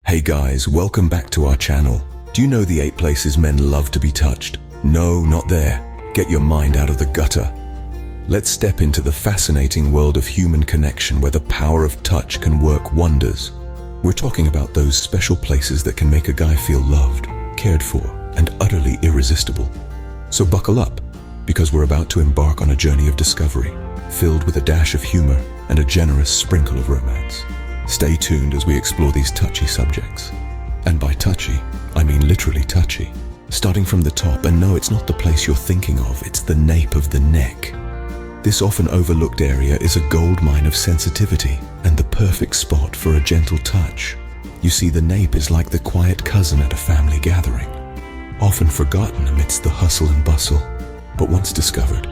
Hey guys, welcome back to our channel. Do you know the 8 places men love to be touched? No, not there. Get your mind out of the gutter. Let's step into the fascinating world of human connection where the power of touch can work wonders. We're talking about those special places that can make a guy feel loved, cared for, and utterly irresistible. So buckle up, because we're about to embark on a journey of discovery, filled with a dash of humor and a generous sprinkle of romance. Stay tuned as we explore these touchy subjects. And by touchy, I mean literally touchy. Starting from the top, and no, it's not the place you're thinking of, it's the nape of the neck. This often overlooked area is a goldmine of sensitivity and the perfect spot for a gentle touch. You see, the nape is like the quiet cousin at a family gathering, often forgotten amidst the hustle and bustle, but once discovered,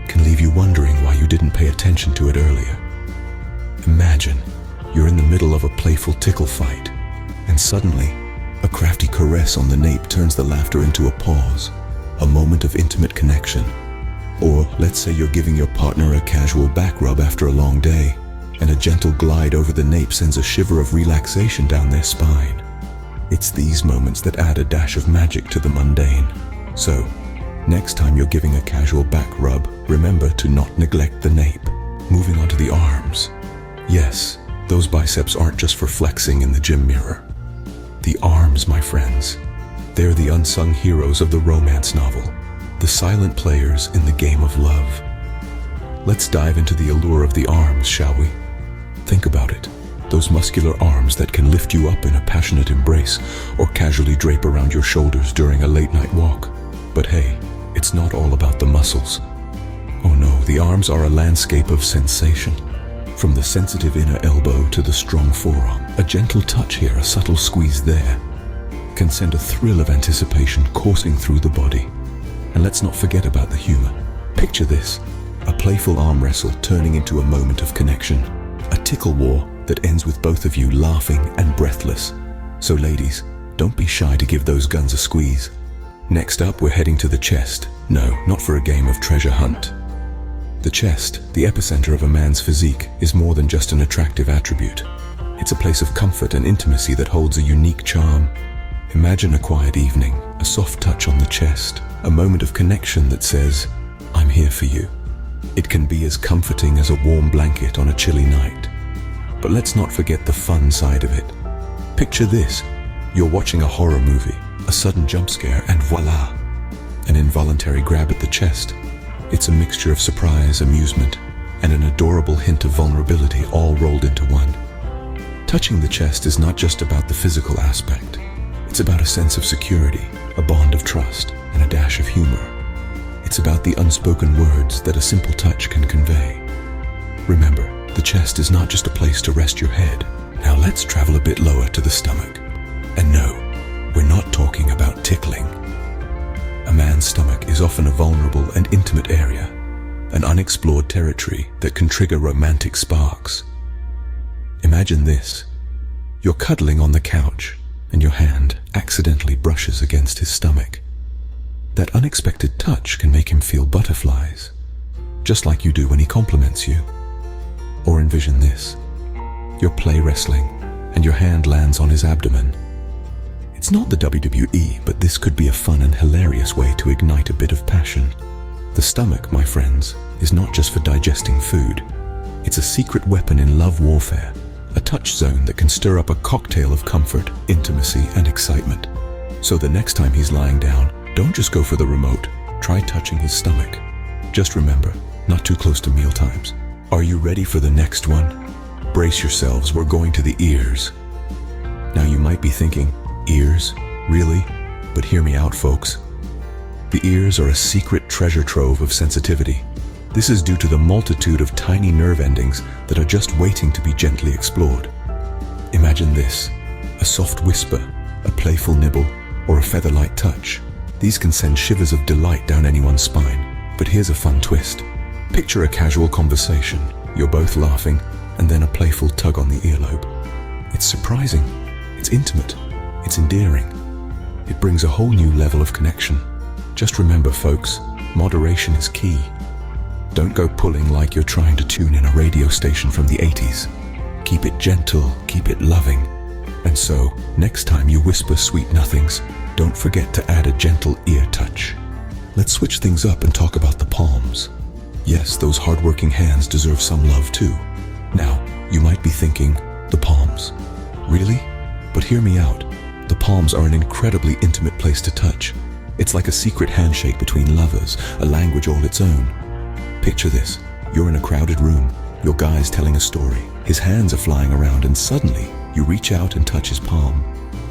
can leave you wondering why you didn't pay attention to it earlier. Imagine you're in the middle of a playful tickle fight, and suddenly, a crafty caress on the nape turns the laughter into a pause, a moment of intimate connection. Or let's say you're giving your partner a casual back rub after a long day, and a gentle glide over the nape sends a shiver of relaxation down their spine. It's these moments that add a dash of magic to the mundane. So, next time you're giving a casual back rub, remember to not neglect the nape. Moving on to the arms. Yes, those biceps aren't just for flexing in the gym mirror. The arms, my friends, they're the unsung heroes of the romance novel, the silent players in the game of love. Let's dive into the allure of the arms, shall we? Think about it. Those muscular arms that can lift you up in a passionate embrace or casually drape around your shoulders during a late-night walk. But hey, it's not all about the muscles. Oh no, the arms are a landscape of sensation. From the sensitive inner elbow to the strong forearm, a gentle touch here, a subtle squeeze there, can send a thrill of anticipation coursing through the body. And let's not forget about the humor. Picture this, a playful arm wrestle turning into a moment of connection, a tickle war that ends with both of you laughing and breathless. So ladies, don't be shy to give those guns a squeeze. Next up, we're heading to the chest. No, not for a game of treasure hunt. The chest, the epicenter of a man's physique, is more than just an attractive attribute. It's a place of comfort and intimacy that holds a unique charm. Imagine a quiet evening, a soft touch on the chest, a moment of connection that says, "I'm here for you." It can be as comforting as a warm blanket on a chilly night. But let's not forget the fun side of it. Picture this, you're watching a horror movie, a sudden jump scare, and voila, an involuntary grab at the chest. It's a mixture of surprise, amusement, and an adorable hint of vulnerability all rolled into one. Touching the chest is not just about the physical aspect. It's about a sense of security, a bond of trust, and a dash of humor. It's about the unspoken words that a simple touch can convey. Remember, the chest is not just a place to rest your head. Now let's travel a bit lower to the stomach. And no, we're not talking about tickling. A man's stomach is often a vulnerable and intimate area, an unexplored territory that can trigger romantic sparks. Imagine this. You're cuddling on the couch, and your hand accidentally brushes against his stomach. That unexpected touch can make him feel butterflies, just like you do when he compliments you. Or envision this. You're play wrestling, and your hand lands on his abdomen. It's not the WWE, but this could be a fun and hilarious way to ignite a bit of passion. The stomach, my friends, is not just for digesting food. It's a secret weapon in love warfare, a touch zone that can stir up a cocktail of comfort, intimacy, and excitement. So the next time he's lying down, don't just go for the remote, try touching his stomach. Just remember, not too close to meal times. Are you ready for the next one? Brace yourselves, we're going to the ears. Now you might be thinking, ears? Really? But hear me out, folks. The ears are a secret treasure trove of sensitivity. This is due to the multitude of tiny nerve endings that are just waiting to be gently explored. Imagine this, a soft whisper, a playful nibble, or a feather-light touch. These can send shivers of delight down anyone's spine. But here's a fun twist. Picture a casual conversation. You're both laughing, and then a playful tug on the earlobe. It's surprising. It's intimate. It's endearing. It brings a whole new level of connection. Just remember, folks, moderation is key. Don't go pulling like you're trying to tune in a radio station from the 80s. Keep it gentle, keep it loving, And so, next time you whisper sweet nothings, don't forget to add a gentle ear touch. Let's switch things up and talk about the palms. Yes, those hardworking hands deserve some love too. Now, you might be thinking, the palms. Really? But hear me out. The palms are an incredibly intimate place to touch. It's like a secret handshake between lovers, a language all its own. Picture this. You're in a crowded room. Your guy's telling a story. His hands are flying around and suddenly, you reach out and touch his palm.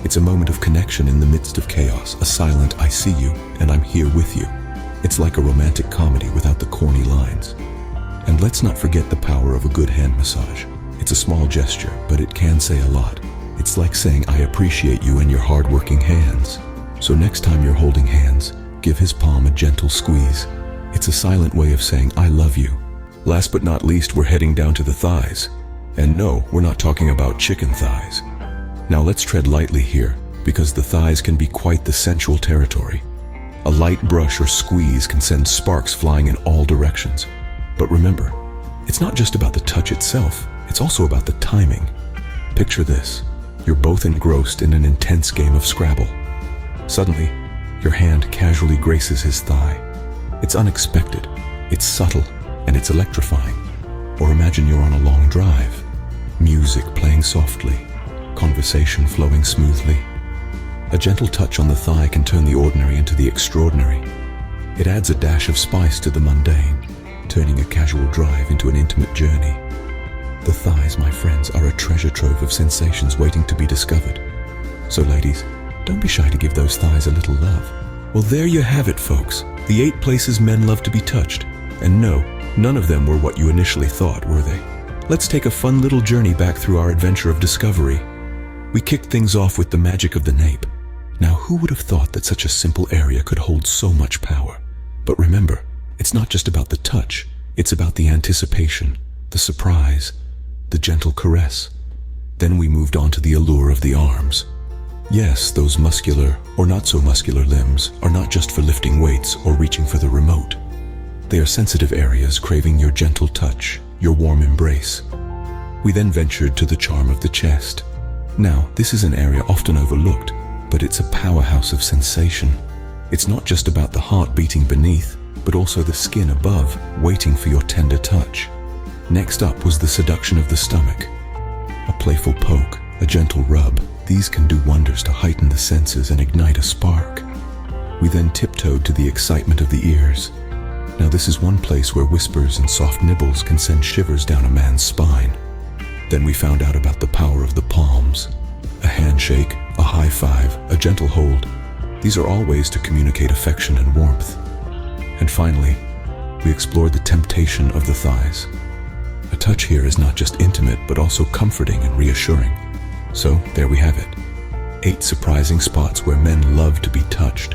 It's a moment of connection in the midst of chaos, a silent "I see you and I'm here with you." It's like a romantic comedy without the corny lines. And let's not forget the power of a good hand massage. It's a small gesture, but it can say a lot. It's like saying, "I appreciate you and your hard-working hands." So next time you're holding hands, give his palm a gentle squeeze. It's a silent way of saying, "I love you." Last but not least, we're heading down to the thighs. And no, we're not talking about chicken thighs. Now let's tread lightly here, because the thighs can be quite the sensual territory. A light brush or squeeze can send sparks flying in all directions. But remember, it's not just about the touch itself, it's also about the timing. Picture this. You're both engrossed in an intense game of Scrabble. Suddenly, your hand casually graces his thigh. It's unexpected, it's subtle, and it's electrifying. Or imagine you're on a long drive. Music playing softly, conversation flowing smoothly. A gentle touch on the thigh can turn the ordinary into the extraordinary. It adds a dash of spice to the mundane, turning a casual drive into an intimate journey. The thighs, my friends, are a treasure trove of sensations waiting to be discovered. So ladies, don't be shy to give those thighs a little love. Well, there you have it, folks. The 8 places men love to be touched. And no, none of them were what you initially thought, were they? Let's take a fun little journey back through our adventure of discovery. We kicked things off with the magic of the Nape. Now, who would have thought that such a simple area could hold so much power? But remember, it's not just about the touch. It's about the anticipation, the surprise, the gentle caress. Then we moved on to the allure of the arms. Yes, those muscular or not so muscular limbs are not just for lifting weights or reaching for the remote. They are sensitive areas craving your gentle touch, your warm embrace. We then ventured to the charm of the chest. Now, this is an area often overlooked, but it's a powerhouse of sensation. It's not just about the heart beating beneath, but also the skin above, waiting for your tender touch. Next up was the seduction of the stomach. A playful poke, a gentle rub, these can do wonders to heighten the senses and ignite a spark. We then tiptoed to the excitement of the ears. Now this is one place where whispers and soft nibbles can send shivers down a man's spine. Then we found out about the power of the palms. A handshake, a high five, a gentle hold. These are all ways to communicate affection and warmth. And finally, we explored the temptation of the thighs. A touch here is not just intimate, but also comforting and reassuring. So there we have it. 8 surprising spots where men love to be touched.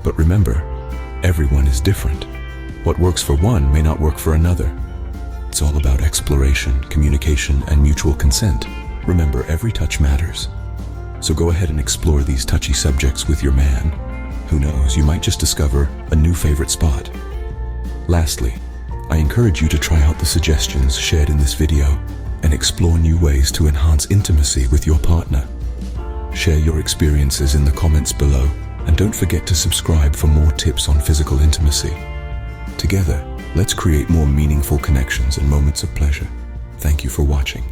But remember, everyone is different. What works for one may not work for another. It's all about exploration, communication, and mutual consent. Remember, every touch matters. So go ahead and explore these touchy subjects with your man. Who knows, you might just discover a new favorite spot. Lastly, I encourage you to try out the suggestions shared in this video and explore new ways to enhance intimacy with your partner. Share your experiences in the comments below, and don't forget to subscribe for more tips on physical intimacy. Together, let's create more meaningful connections and moments of pleasure. Thank you for watching.